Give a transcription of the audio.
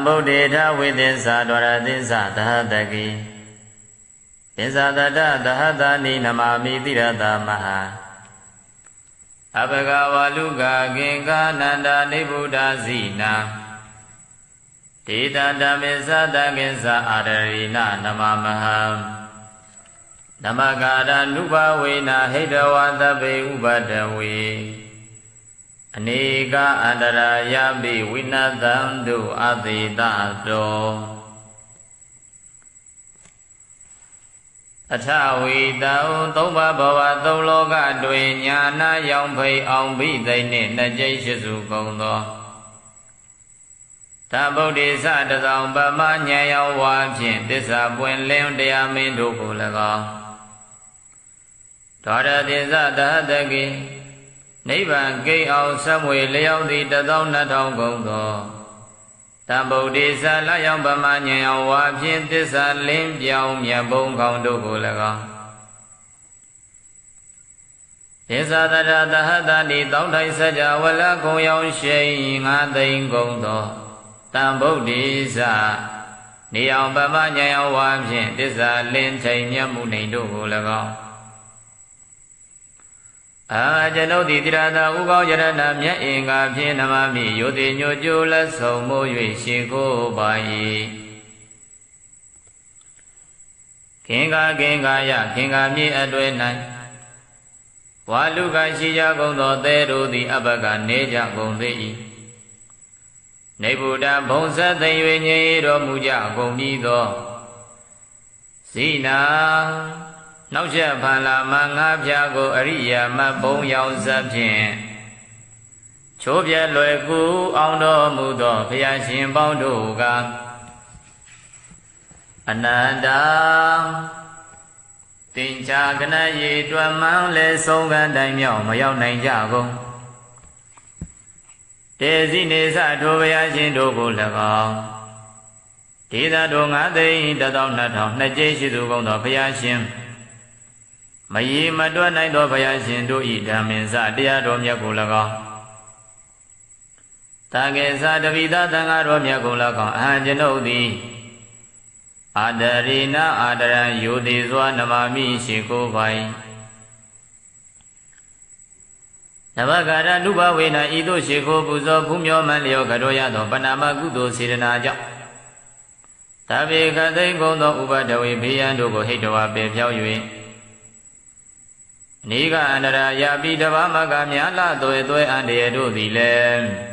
ဗုဒ္ဓေထဝိသစ္စာဒဝရသစ္စာသဟတကိသစ္စာတတသဟတနိနမာမိတိရတမဟာအဘဂဝါလူကကင်္ဂနန္ဒာနိဗ္ဗုဒ္ဓဇိနာဒေတတမေသတကိစ္ဆာအာရရိနနမမဟံနမကာရနုဘဝေနဟိတဝသဗ္ဗေဥပဒဝေအနေကအန္တရာယပိဝိနသံတုအသေတတောအထဝိတောသုံးပါးဘဝသုံးလောကတွင်ညာနာရောင်ဖိအောင်ဘိသိနှင့်နှစ်ကျိတ်ရှိစုကုန်သောသဗုဒ္ဓေသတသောပမဉာဏ်ရောက်ဝါဖြင့်သစ္စာပွင့်လင်းတရားမင်းတို့ကို၎င်းဒေါရတိသသဟတကိနိဗ္ဗာန်ကိန်းအောင်ဆက်မွေလျောက်သည့်12000ကုန်သောတံဗုဒ္ဓေသလရောက်ပမဉာဏ်အောင်ဝါဖြင့်သစ္စာလင်းပြောင်းမြတ်ဘုံကောင်းတို့ကို၎င်းသစ္စာတရသဟတတိတောင်းထိုင်စကြဝဠာကုံရောက်ရှိ9သိန်းကုန်သောတံဗုဒ္ဓေသနေအောင်ပမဉာဏ်အောင်ဝါဖြင့်သစ္စာလင်းထိန်မြတ်မှုနေတို့ကို၎င်းကျွန်ုပ်သည်တိရသာဥကောင်းယရဏမြတ်အင်္ဂါဖြင့်နမမိယိုတိညိုကျိုးလက်ဆုံးမိုး၍ရှေကိုပါ၏ခင်္ဂယခင်္ဂမြေအတွေ့၌ဝါလူကရှိကြကုန်သောသဲတို့သည်အဘကနေကြကုန်သေး၏နေဗုဒ္ဓဘုံဆက်သိ၍ငြိမ်တော်မူကြကုန်ပြီးသောဇိနာနောက်ချက်ဖန်လာမငါးပြားကိုအရိယာမဘုံရောင်စဖြင့်ချိုးပြဲလွယ်ကူအောင်တော်မူသောဘုရားရှင်ပေါင်းတို့ကအနန္တတင်ချာကနရေတွမ်းမှန်းလဲဆုံးကတိုင်မြောက်မရောက်နိုင်ကြကုန်တေဇိနေသထိုဘုရားရှင်တို့ကို၎င်းဒေသတို့9သိန်း12000နှစ်ကျိရှိသူကုန်သောဘုရားရှင်မရေမတွက်နိုင်သောဘုရားရှင်တို့ဤဓမ္မင်္စတရားတော်မြတ်ကို၎င်းတာကေသတပိသသံဃာတော်မြတ်ကို၎င်းအဟံကျွန်ုပ်သည်အာဒရိနအာဒရံယိုတိစွာနမမိရှိကိုပိုင်နဘဂရနုဘဝေနဤသို့ရှိကိုပူဇော်ဖူးမြော်မှန်လျောကတော်ရသောပဏာမကုသိုလ်စေတနာကြောင့်တဗေကသိကုံသောဥပဒဝေဘေးရန်တို့ကိုဟိတဝါပေဖြောက်၍နေကအန္တရာယာပိတဘာမကမြာလသွေသွဲအန္တရာတို့သည်လည်း